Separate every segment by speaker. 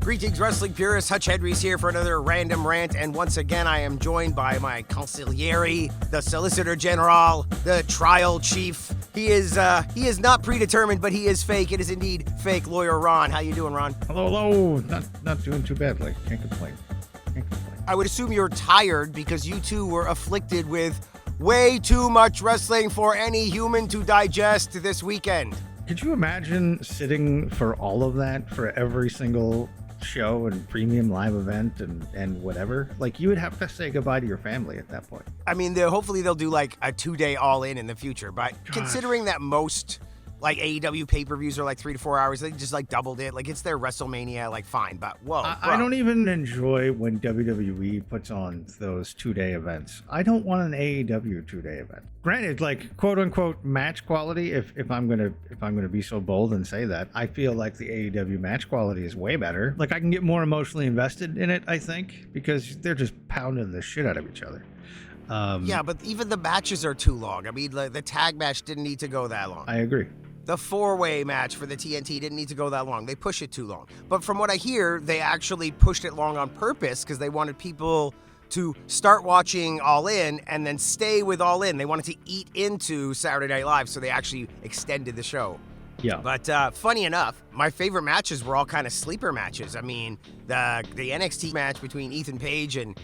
Speaker 1: Greetings, wrestling purists. Hutch Henry's here for another random rant, and once again, I am joined by my consigliere, the Solicitor General, the Trial Chief. He is not predetermined, but he is fake. It is indeed fake. Lawyer Ron, how you doing, Ron?
Speaker 2: Hello. Not doing too badly. Can't complain.
Speaker 1: I would assume you're tired because you too were afflicted with way too much wrestling for any human to digest this weekend.
Speaker 2: Could you imagine sitting for all of that for every single show and premium live event and whatever? Like, you would have to say goodbye to your family at that point.
Speaker 1: I mean, hopefully they'll do like a 2-day all-in the future, but considering that most like AEW pay-per-views are like 3 to 4 hours, they just like doubled it. Like, it's their WrestleMania, like, fine, but whoa.
Speaker 2: I don't even enjoy when WWE puts on those 2-day events. I don't want an AEW 2-day event. Granted, like, quote unquote match quality, if I'm gonna be so bold and say that, I feel like the AEW match quality is way better. Like, I can get more emotionally invested in it, I think, because they're just pounding the shit out of each other.
Speaker 1: Yeah, but even the matches are too long. I mean, like, the tag match didn't need to go that long.
Speaker 2: I agree.
Speaker 1: The 4-way match for the TNT didn't need to go that long. They push it too long. But from what I hear, they actually pushed it long on purpose because they wanted people to start watching All In and then stay with All In. They wanted to eat into Saturday Night Live, so they actually extended the show.
Speaker 2: Yeah.
Speaker 1: But funny enough, my favorite matches were all kind of sleeper matches. I mean, the NXT match between Ethan Page and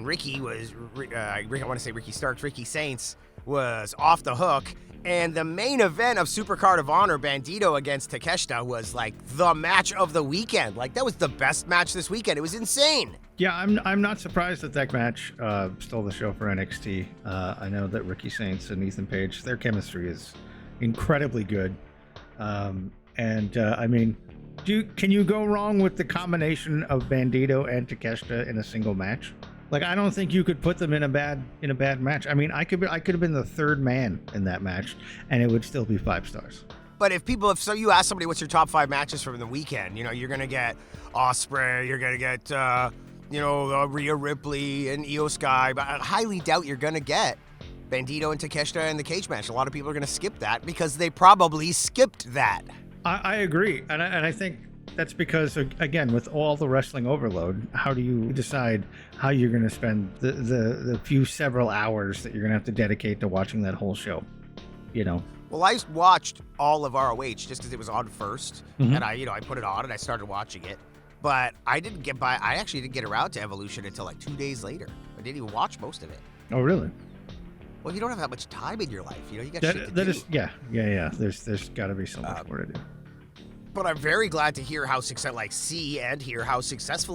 Speaker 1: Ricky was, I want to say Ricky Starks, Ricky Saints was off the hook. And the main event of Supercard of Honor, Bandito against Takeshita, was like the match of the weekend. Like, that was the best match this weekend. It was insane.
Speaker 2: Yeah, I'm not surprised that match stole the show for NXT. I know that Ricky Saints and Ethan Page, their chemistry is incredibly good. I mean, can you go wrong with the combination of Bandito and Takeshita in a single match? Like, I don't think you could put them in a bad match. I mean, I could have been the third man in that match, and it would still be 5 stars.
Speaker 1: But if you ask somebody what's your top 5 matches from the weekend, you're gonna get Ospreay, you're gonna get Rhea Ripley and Io Sky, but I highly doubt you're gonna get Bandito and Takeshita in the cage match. A lot of people are gonna skip that because they probably skipped that.
Speaker 2: I agree, and I think that's because, again, with all the wrestling overload, how do you decide how you're going to spend the several hours that you're going to have to dedicate to watching that whole show?
Speaker 1: Well, I watched all of ROH just because it was on first, and I put it on and I started watching it. But I actually didn't get around to Evolution until like 2 days later. I didn't even watch most of it.
Speaker 2: Oh, really?
Speaker 1: Well, you don't have that much time in your life. You got shit to do.
Speaker 2: Yeah. There's got to be so much more to do.
Speaker 1: But I'm very glad to hear how successful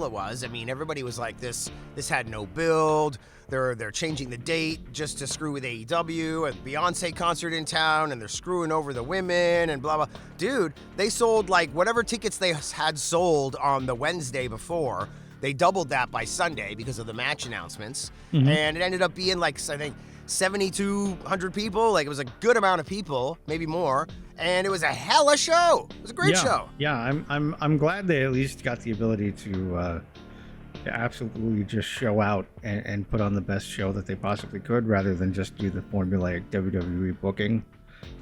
Speaker 1: it was. I mean, everybody was like, this had no build. They're changing the date just to screw with AEW, and Beyonce concert in town, and they're screwing over the women and blah, blah. Dude, they sold like whatever tickets they had sold on the Wednesday before. They doubled that by Sunday because of the match announcements. And it ended up being like, I think, 7,200 people. Like, it was a good amount of people, maybe more. And it was a hella show. It was a great show.
Speaker 2: Yeah, I'm glad they at least got the ability to absolutely just show out and put on the best show that they possibly could, rather than just do the formulaic WWE booking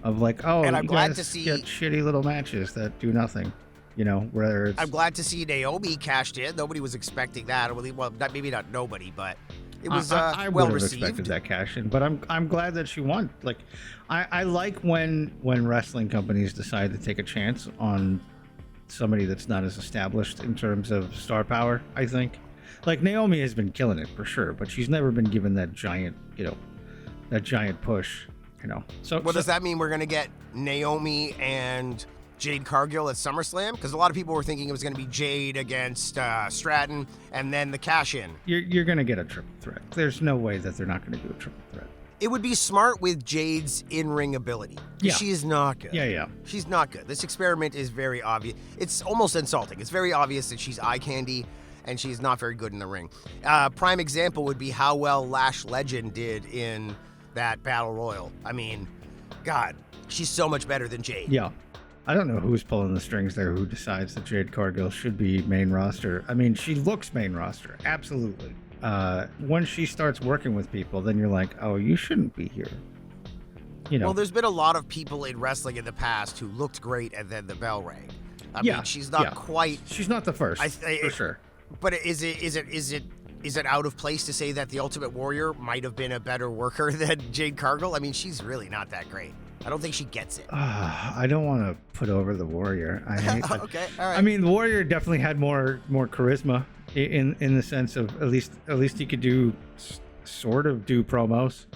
Speaker 2: of like, oh,
Speaker 1: and I'm glad
Speaker 2: guys
Speaker 1: to see
Speaker 2: get shitty little matches that do nothing. Whether it's...
Speaker 1: I'm glad to see Naomi cashed in. Nobody was expecting that. Well, maybe not nobody, but it was
Speaker 2: I
Speaker 1: well
Speaker 2: would have
Speaker 1: received.
Speaker 2: expected that cash in, but I'm glad that she won. Like, I like when wrestling companies decide to take a chance on somebody that's not as established in terms of star power. I think, like, Naomi has been killing it for sure, but she's never been given that giant push. So,
Speaker 1: does that mean we're gonna get Naomi and Jade Cargill at SummerSlam? Because a lot of people were thinking it was going to be Jade against Stratton and then the cash-in.
Speaker 2: You're going to get a triple threat. There's no way that they're not going to do a triple threat.
Speaker 1: It would be smart with Jade's in-ring ability.
Speaker 2: Yeah.
Speaker 1: She is not good.
Speaker 2: Yeah.
Speaker 1: She's not good. This experiment is very obvious. It's almost insulting. It's very obvious that she's eye candy and she's not very good in the ring. Prime example would be how well Lash Legend did in that Battle Royal. I mean, God, she's so much better than Jade.
Speaker 2: Yeah. I don't know who's pulling the strings there, who decides that Jade Cargill should be main roster. I mean, she looks main roster, absolutely. When she starts working with people, then you're like, oh, you shouldn't be here. Well,
Speaker 1: there's been a lot of people in wrestling in the past who looked great and then the bell rang. I mean, she's not quite.
Speaker 2: She's not the first, for sure.
Speaker 1: But is it out of place to say that the Ultimate Warrior might have been a better worker than Jade Cargill? I mean, she's really not that great. I don't think she gets it.
Speaker 2: I don't want to put over the Warrior.
Speaker 1: Okay, all right.
Speaker 2: I mean, the Warrior definitely had more charisma in the sense of at least he could do sort of do promos.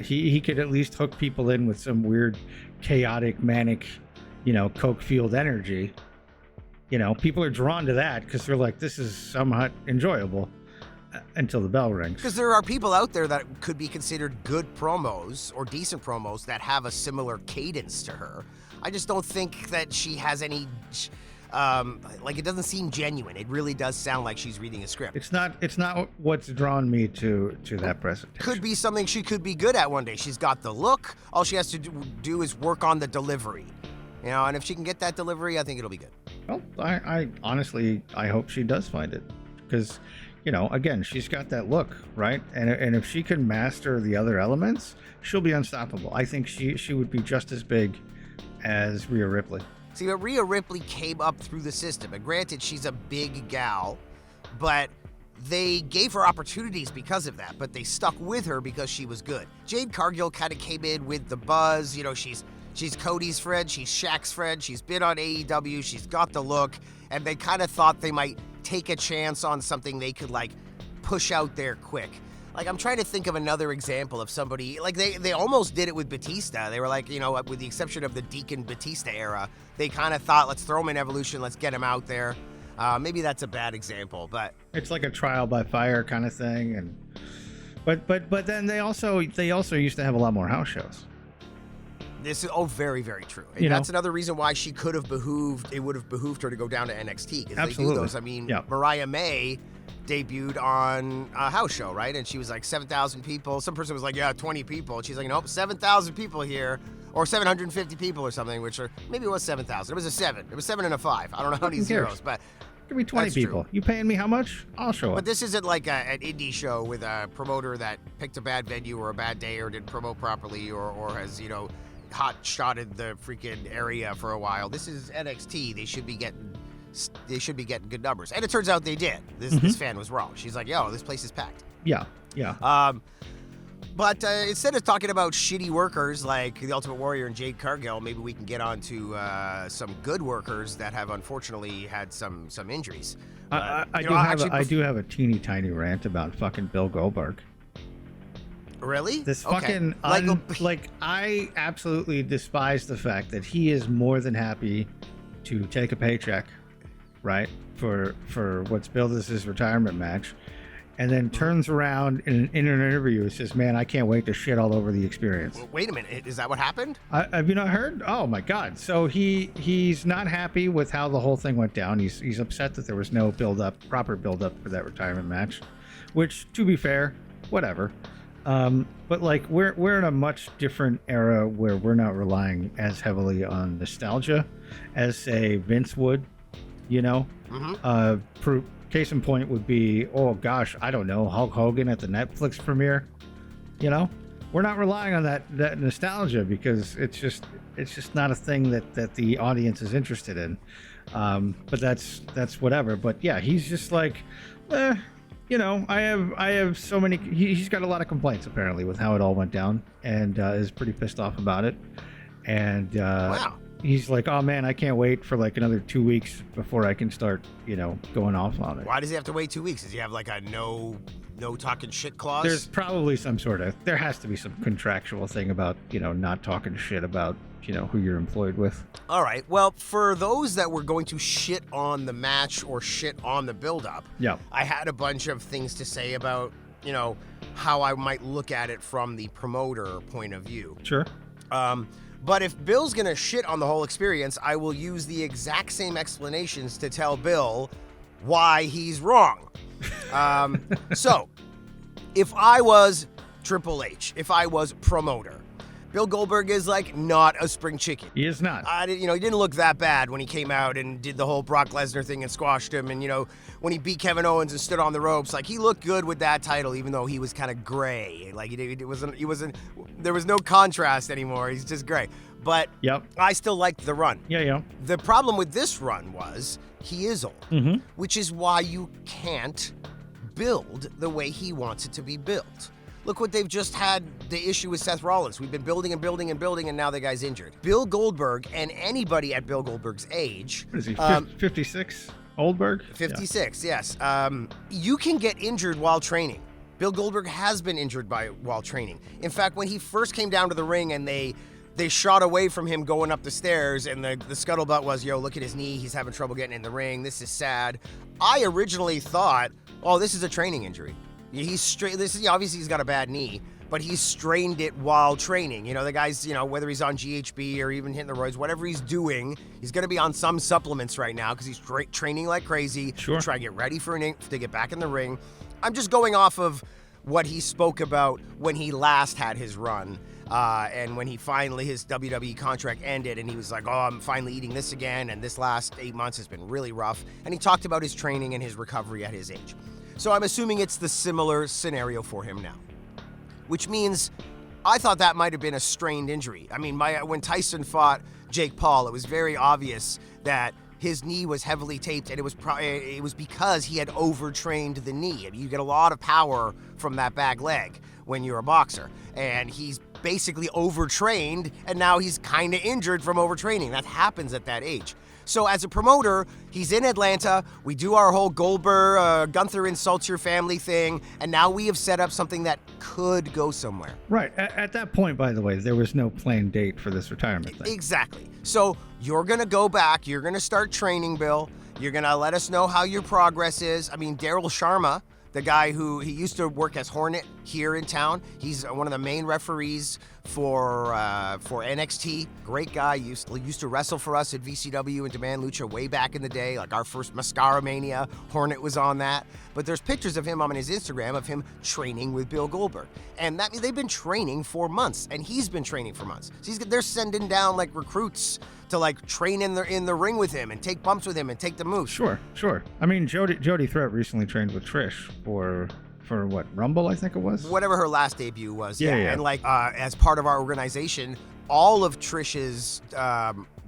Speaker 2: He could at least hook people in with some weird, chaotic, manic, coke fueled energy. People are drawn to that because they're like, this is somewhat enjoyable until the bell rings.
Speaker 1: Because there are people out there that could be considered good promos or decent promos that have a similar cadence to her. I just don't think that she has any, it doesn't seem genuine. It really does sound like she's reading a script.
Speaker 2: It's not what's drawn me to that presentation.
Speaker 1: Could be something she could be good at one day. She's got the look. All she has to do is work on the delivery. And if she can get that delivery, I think it'll be good.
Speaker 2: Well, I honestly, I hope she does find it. Because, again, she's got that look, right? And if she can master the other elements, she'll be unstoppable. I think she would be just as big as Rhea Ripley.
Speaker 1: See, but Rhea Ripley came up through the system. And granted, she's a big gal, but they gave her opportunities because of that. But they stuck with her because she was good. Jade Cargill kind of came in with the buzz. She's Cody's friend, she's Shaq's friend, she's been on AEW, she's got the look, and they kind of thought they might take a chance on something they could, push out there quick. I'm trying to think of another example of somebody, they almost did it with Batista. They were with the exception of the Deacon Batista era, they kind of thought, let's throw him in Evolution, let's get him out there. Maybe that's a bad example, but... It's
Speaker 2: like a trial by fire kind of thing, but then they also used to have a lot more house shows.
Speaker 1: This is very, very true. And that's another reason why it would have behooved her to go down to NXT. Because they do those. I mean, Mariah May debuted on a house show, right? And she was like 7,000 people. Some person was like, 20 people. And she's like, nope, 7,000 people here. Or 750 people or something, maybe it was 7,000. It was a 7. It was 7 and a 5. I don't know how many zeros, but...
Speaker 2: Give me 20 people. True. You paying me how much? I'll show up.
Speaker 1: But this isn't like an indie show with a promoter that picked a bad venue or a bad day or didn't promote properly or has, hot shotted the freaking area for a while. This is NXT. They should be getting good numbers, and it turns out they did. This fan was wrong. She's like, "Yo, this place is packed."
Speaker 2: Yeah.
Speaker 1: But instead of talking about shitty workers like the Ultimate Warrior and Jade Cargill, maybe we can get on to some good workers that have unfortunately had some injuries.
Speaker 2: I do have a teeny tiny rant about fucking Bill Goldberg.
Speaker 1: Really?
Speaker 2: This fucking I absolutely despise the fact that he is more than happy to take a paycheck, right, for what's billed as his retirement match, and then turns around in an interview and says, "Man, I can't wait to shit all over the experience."
Speaker 1: Well, wait a minute, is that what happened?
Speaker 2: Have you not heard? Oh my God! So he's not happy with how the whole thing went down. He's upset that there was no proper build up for that retirement match, which, to be fair, whatever. But we're in a much different era where we're not relying as heavily on nostalgia as, say, Vince would, Case in point would be, oh gosh, I don't know, Hulk Hogan at the Netflix premiere. We're not relying on that nostalgia because it's just not a thing that the audience is interested in. But that's whatever. But yeah, he's just like, I have so many. He's got a lot of complaints apparently with how it all went down, and is pretty pissed off about it. And
Speaker 1: wow.
Speaker 2: He's like, oh man, I can't wait for another 2 weeks before I can start, going off on it.
Speaker 1: Why does he have to wait 2 weeks? Does he have a no talking shit clause?
Speaker 2: There's probably there has to be some contractual thing about, not talking shit about, who you're employed with.
Speaker 1: All right. Well, for those that were going to shit on the match or shit on the build-up, I had a bunch of things to say about, how I might look at it from the promoter point of view.
Speaker 2: Sure.
Speaker 1: But if Bill's gonna shit on the whole experience, I will use the exact same explanations to tell Bill why he's wrong. So, if I was Triple H, if I was promoter, Bill Goldberg is like not a spring chicken.
Speaker 2: He is not.
Speaker 1: He didn't look that bad when he came out and did the whole Brock Lesnar thing and squashed him. And, when he beat Kevin Owens and stood on the ropes, like, he looked good with that title, even though he was kind of gray. Like, there was no contrast anymore. He's just gray. But
Speaker 2: yep.
Speaker 1: I still liked the run.
Speaker 2: Yeah.
Speaker 1: The problem with this run was he is old, which is why you can't build the way he wants it to be built. Look what they've just had the issue with Seth Rollins. We've been building and building and building, and now the guy's injured. Bill Goldberg, and anybody at Bill Goldberg's age...
Speaker 2: What is he, 56? Goldberg?
Speaker 1: 56, yeah. Yes. You can get injured while training. Bill Goldberg has been injured while training. In fact, when he first came down to the ring and they shot away from him going up the stairs, and the scuttlebutt was, look at his knee, he's having trouble getting in the ring, this is sad. I originally thought, this is a training injury. Obviously he's got a bad knee, but he's strained it while training. The guy's, whether he's on GHB or even hitting the roids, whatever he's doing, he's going to be on some supplements right now because he's training like crazy.
Speaker 2: Sure.
Speaker 1: To try to get ready to get back in the ring. I'm just going off of what he spoke about when he last had his run. And when he finally, his WWE contract ended, and he was like, I'm finally eating this again, and this last 8 months has been really rough. And he talked about his training and his recovery at his age. So I'm assuming it's the similar scenario for him now, which means I thought that might have been a strained injury. I mean, when Tyson fought Jake Paul, it was very obvious that his knee was heavily taped, and it was because he had overtrained the knee. I mean, you get a lot of power from that back leg when you're a boxer, and he's basically overtrained, and now he's kind of injured from overtraining. That happens at that age. So as a promoter, he's in Atlanta. We do our whole Goldberg, Gunther insults your family thing, and now we have set up something that could go somewhere.
Speaker 2: Right. At that point, by the way, there was no planned date for this retirement thing.
Speaker 1: Exactly. So you're going to go back. You're going to start training, Bill. You're going to let us know how your progress is. I mean, Daryl Sharma, the guy who he used to work as Hornet here in town. He's one of the main referees for NXT. Great guy. Used to wrestle for us at VCW and Demand Lucha way back in the day. Like our first Mascara Mania, Hornet was on that. But there's pictures of him on his Instagram of him training with Bill Goldberg. And that means they've been training for months, and he's been training for months. So they're sending down like recruits to like train in the ring with him and take bumps with him and take the moves. Sure.
Speaker 2: I mean, Jody Threat recently trained with Trish for what, Rumble, I think it was?
Speaker 1: Whatever her last debut was.
Speaker 2: Yeah.
Speaker 1: And like as part of our organization, all of Trish's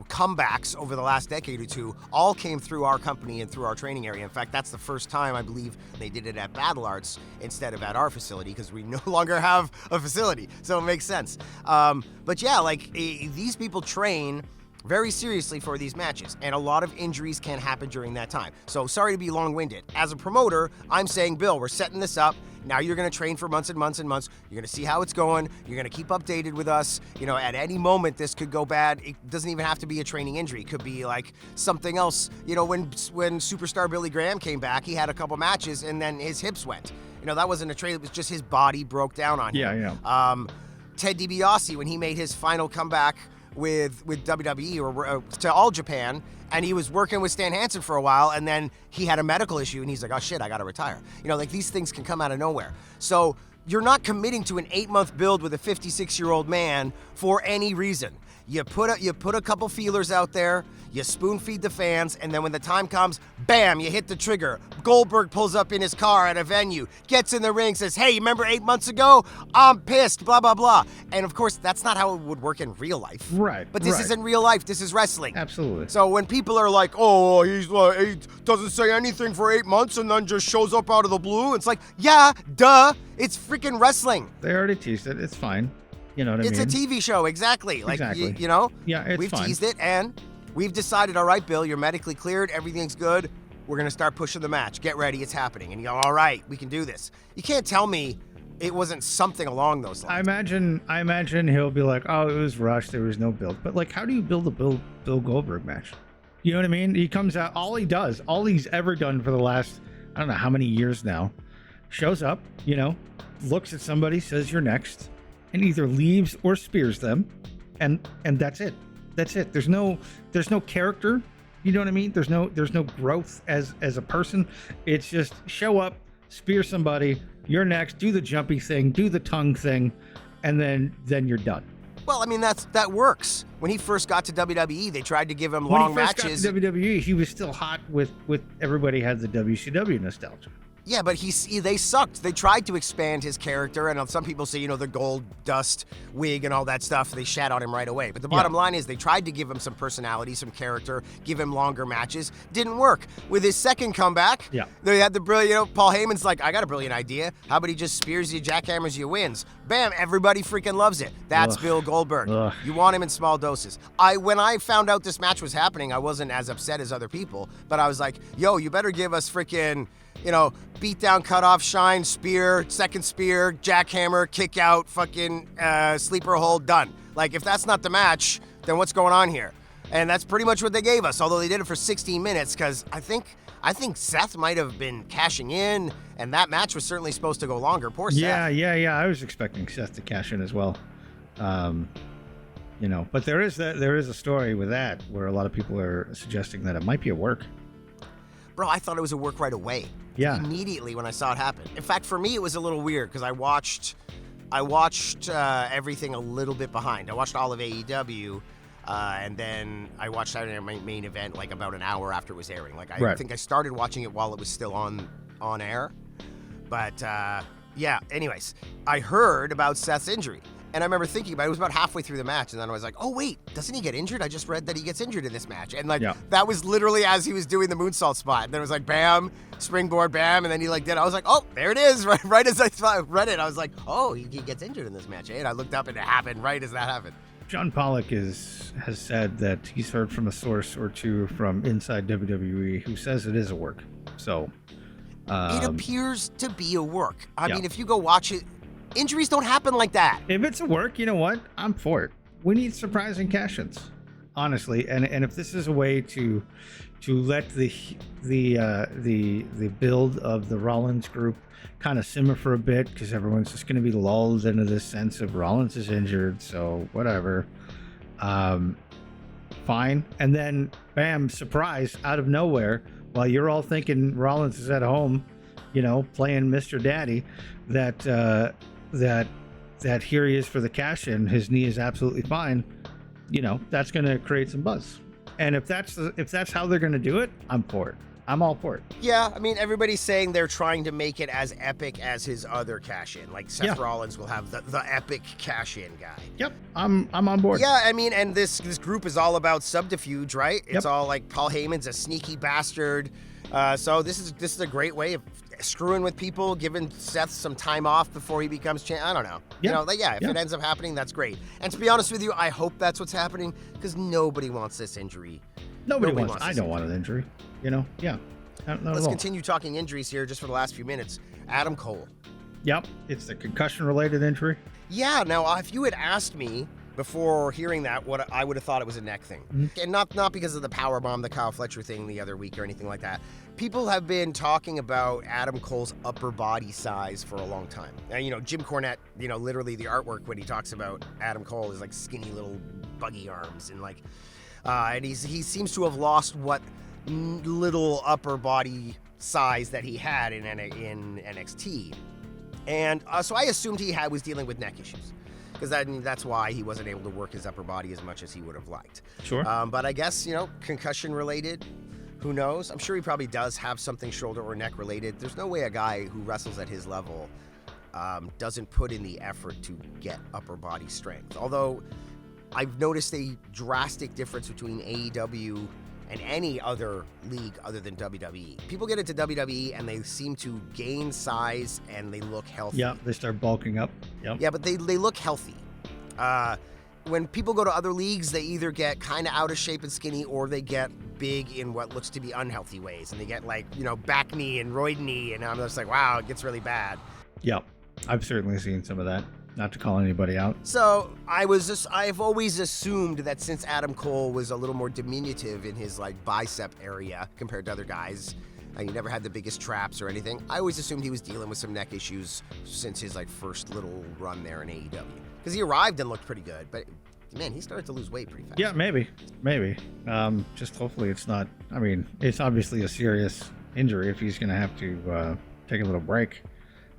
Speaker 1: comebacks over the last decade or two all came through our company and through our training area. In fact, that's the first time I believe they did it at Battle Arts instead of at our facility, because we no longer have a facility. So it makes sense. But yeah, like these people train very seriously for these matches, and a lot of injuries can happen during that time. So sorry to be long-winded. As a promoter, I'm saying, Bill, we're setting this up. Now you're going to train for months and months and months. You're going to see how it's going. You're going to keep updated with us. At any moment, this could go bad. It doesn't even have to be a training injury. It could be like something else. When superstar Billy Graham came back, he had a couple matches, and then his hips went. That wasn't a training. It was just his body broke down on him.
Speaker 2: Yeah.
Speaker 1: Ted DiBiase, when he made his final comeback with WWE or to All Japan, and he was working with Stan Hansen for a while, and then he had a medical issue, and he's like, oh shit, I gotta retire. Like these things can come out of nowhere. So you're not committing to an 8-month build with a 56-year-old man for any reason. You put a couple feelers out there, you spoon feed the fans, and then when the time comes, bam, you hit the trigger. Goldberg pulls up in his car at a venue, gets in the ring, says, hey, remember 8 months ago? I'm pissed, blah, blah, blah. And of course, that's not how it would work in real life.
Speaker 2: Right.
Speaker 1: But this isn't real life, this is wrestling.
Speaker 2: Absolutely.
Speaker 1: So when people are like, oh, he doesn't say anything for 8 months and then just shows up out of the blue, it's like, yeah, duh, it's freaking wrestling.
Speaker 2: They already teased it, it's fine. You know what I mean?
Speaker 1: It's a TV show, exactly. Like,
Speaker 2: exactly.
Speaker 1: Yeah,
Speaker 2: it's
Speaker 1: we've
Speaker 2: fine.
Speaker 1: teased it, and we've decided, all right, Bill, you're medically cleared, everything's good. We're going to start pushing the match. Get ready, it's happening. And you go, all right, we can do this. You can't tell me it wasn't something along those lines.
Speaker 2: I imagine he'll be like, oh, it was rushed, there was no build. But like, how do you build a Bill Goldberg match? You know what I mean? He comes out, all he's ever done for the last, I don't know how many years now, shows up, looks at somebody, says you're next, and either leaves or spears them, and that's it. That's it. There's no character. You know what I mean? There's no growth as a person. It's just show up, spear somebody, you're next, do the jumpy thing, do the tongue thing, and then you're done.
Speaker 1: Well, I mean, that works. When he first got to WWE, they tried to give him
Speaker 2: When
Speaker 1: long
Speaker 2: he first
Speaker 1: matches.
Speaker 2: got to WWE, he was still hot with everybody had the WCW nostalgia.
Speaker 1: Yeah, but they sucked. They tried to expand his character, and some people say, the gold dust wig and all that stuff, they shat on him right away. But the bottom line is they tried to give him some personality, some character, give him longer matches. Didn't work. With his second comeback, they had the brilliant, Paul Heyman's like, I got a brilliant idea. How about he just spears you, jackhammers you, wins? Bam, everybody freaking loves it. That's Bill Goldberg. You want him in small doses. When I found out this match was happening, I wasn't as upset as other people, but I was like, yo, you better give us freaking... beat down, cut off, shine, spear, second spear, jackhammer, kick out, fucking sleeper hold, done. Like, if that's not the match, then what's going on here? And that's pretty much what they gave us, although they did it for 16 minutes, because I think Seth might have been cashing in, and that match was certainly supposed to go longer. Poor Seth.
Speaker 2: Yeah. I was expecting Seth to cash in as well. But there is a story with that where a lot of people are suggesting that it might be a work.
Speaker 1: Bro, I thought it was a work right away.
Speaker 2: Yeah.
Speaker 1: Immediately when I saw it happen. In fact, for me, it was a little weird because I watched everything a little bit behind. I watched all of AEW, and then I watched Saturday Night Main Event like about an hour after it was airing. Like I think I started watching it while it was still on air. But anyways, I heard about Seth's injury. And I remember thinking about it. It was about halfway through the match, and then I was like, oh, wait, doesn't he get injured? I just read that he gets injured in this match. And, that was literally as he was doing the moonsault spot. And then it was like, bam, springboard, bam, and then he, did it. I was like, oh, there it is. Right as I read it, I was like, oh, he gets injured in this match. And I looked up, and it happened right as that happened.
Speaker 2: John Pollock has said that he's heard from a source or two from inside WWE who says it is a work. So
Speaker 1: it appears to be a work. I mean, if you go watch it, injuries don't happen like that.
Speaker 2: If it's a work, you know what? I'm for it. We need surprising cash-ins, honestly. And if this is a way to let the build of the Rollins group kind of simmer for a bit, because everyone's just going to be lulled into this sense of Rollins is injured, so whatever. Fine. And then, bam, surprise, out of nowhere, while you're all thinking Rollins is at home, playing Mr. Daddy, that here he is for the cash in, his knee is absolutely fine, that's going to create some buzz. And if that's how they're going to do it, I'm for it. I'm all for it.
Speaker 1: Yeah, I mean, everybody's saying they're trying to make it as epic as his other cash in. Like Seth Rollins will have the epic cash in guy.
Speaker 2: Yep, I'm on board.
Speaker 1: Yeah, I mean, and this group is all about subterfuge, right? It's all like Paul Heyman's a sneaky bastard. So this is a great way of screwing with people, giving Seth some time off before he becomes champ. I don't know. If it ends up happening, that's great. And to be honest with you, I hope that's what's happening because nobody wants this injury.
Speaker 2: Nobody wants I don't want an injury.
Speaker 1: Let's continue talking injuries here just for the last few minutes. Adam Cole.
Speaker 2: Yep, it's the concussion-related injury.
Speaker 1: Yeah. Now, if you had asked me before hearing that, what I would have thought it was a neck thing, and not because of the powerbomb, the Kyle Fletcher thing the other week or anything like that. People have been talking about Adam Cole's upper body size for a long time. And, Jim Cornette, literally the artwork when he talks about Adam Cole is like skinny little buggy arms and he seems to have lost what little upper body size that he had in NXT. And so I assumed he was dealing with neck issues. Because that's why he wasn't able to work his upper body as much as he would have liked.
Speaker 2: Sure.
Speaker 1: But I guess, concussion related, who knows? I'm sure he probably does have something shoulder or neck related. There's no way a guy who wrestles at his level doesn't put in the effort to get upper body strength. Although I've noticed a drastic difference between AEW and any other league other than WWE. People get into WWE and they seem to gain size and they look healthy.
Speaker 2: Yeah, they start bulking up. Yep.
Speaker 1: Yeah, but they look healthy. When people go to other leagues, they either get kind of out of shape and skinny or they get big in what looks to be unhealthy ways. And they get back knee and roid knee. And I'm just like, wow, it gets really bad.
Speaker 2: Yep. I've certainly seen some of that. Not to call anybody out.
Speaker 1: So I've always assumed that since Adam Cole was a little more diminutive in his bicep area compared to other guys, and he never had the biggest traps or anything, I always assumed he was dealing with some neck issues since his first little run there in AEW. Because he arrived and looked pretty good, but man, he started to lose weight pretty fast.
Speaker 2: Yeah, maybe. Just hopefully it's not. I mean, it's obviously a serious injury if he's going to have to take a little break.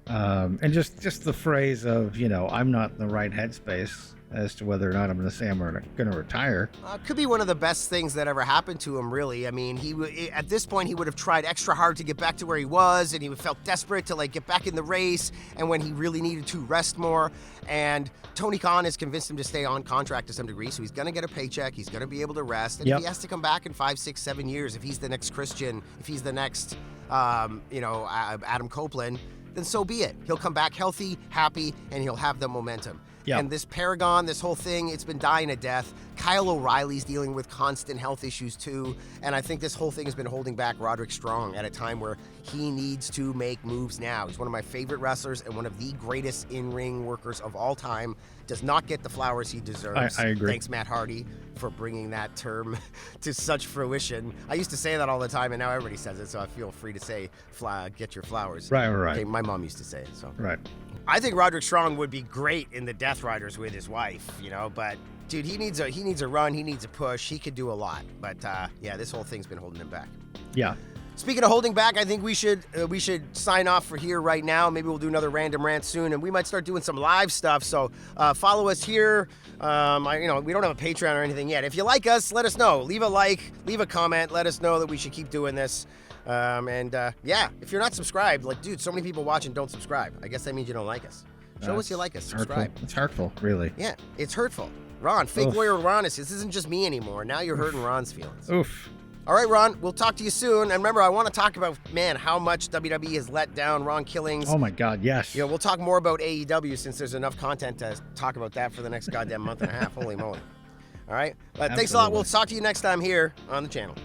Speaker 2: And just the phrase of, I'm not in the right headspace. as to whether or not I'm going to say I'm going to retire.
Speaker 1: Could be one of the best things that ever happened to him, really. I mean, at this point, he would have tried extra hard to get back to where he was, and he felt desperate to like get back in the race, and when he really needed to rest more. And Tony Khan has convinced him to stay on contract to some degree, so he's going to get a paycheck, he's going to be able to rest, and if he has to come back in 5, 6, 7 years, if he's the next Christian, if he's the next, Adam Copeland, then so be it. He'll come back healthy, happy, and he'll have the momentum. Yep. And this Paragon, this whole thing, it's been dying a death. Kyle O'Reilly's dealing with constant health issues too. And I think this whole thing has been holding back Roderick Strong at a time where he needs to make moves now. He's one of my favorite wrestlers and one of the greatest in-ring workers of all time. Does not get the flowers he deserves.
Speaker 2: I agree.
Speaker 1: Thanks, Matt Hardy, for bringing that term to such fruition. I used to say that all the time, and now everybody says it, so I feel free to say, get your flowers.
Speaker 2: Right.
Speaker 1: Okay, my mom used to say it, so.
Speaker 2: Right.
Speaker 1: I think Roderick Strong would be great in the Death Riders with his wife, but dude, he needs a run, he needs a push, he could do a lot. But this whole thing's been holding him back.
Speaker 2: Yeah.
Speaker 1: Speaking of holding back, I think we should sign off for here right now. Maybe we'll do another random rant soon, and we might start doing some live stuff. So follow us here. We don't have a Patreon or anything yet. If you like us, let us know. Leave a like, leave a comment. Let us know that we should keep doing this. If you're not subscribed, dude, so many people watching don't subscribe. I guess that means you don't like us. Show us you like us. Subscribe.
Speaker 2: Hurtful. It's hurtful, really.
Speaker 1: Yeah, it's hurtful. Ron, fake warrior Ron, this isn't just me anymore. Now you're hurting Ron's feelings.
Speaker 2: Oof.
Speaker 1: All right, Ron, we'll talk to you soon. And remember, I want to talk about, how much WWE has let down Ron Killings.
Speaker 2: Oh, my God, yes.
Speaker 1: We'll talk more about AEW since there's enough content to talk about that for the next goddamn month and a half. Holy moly. All right? But thanks a lot. We'll talk to you next time here on the channel.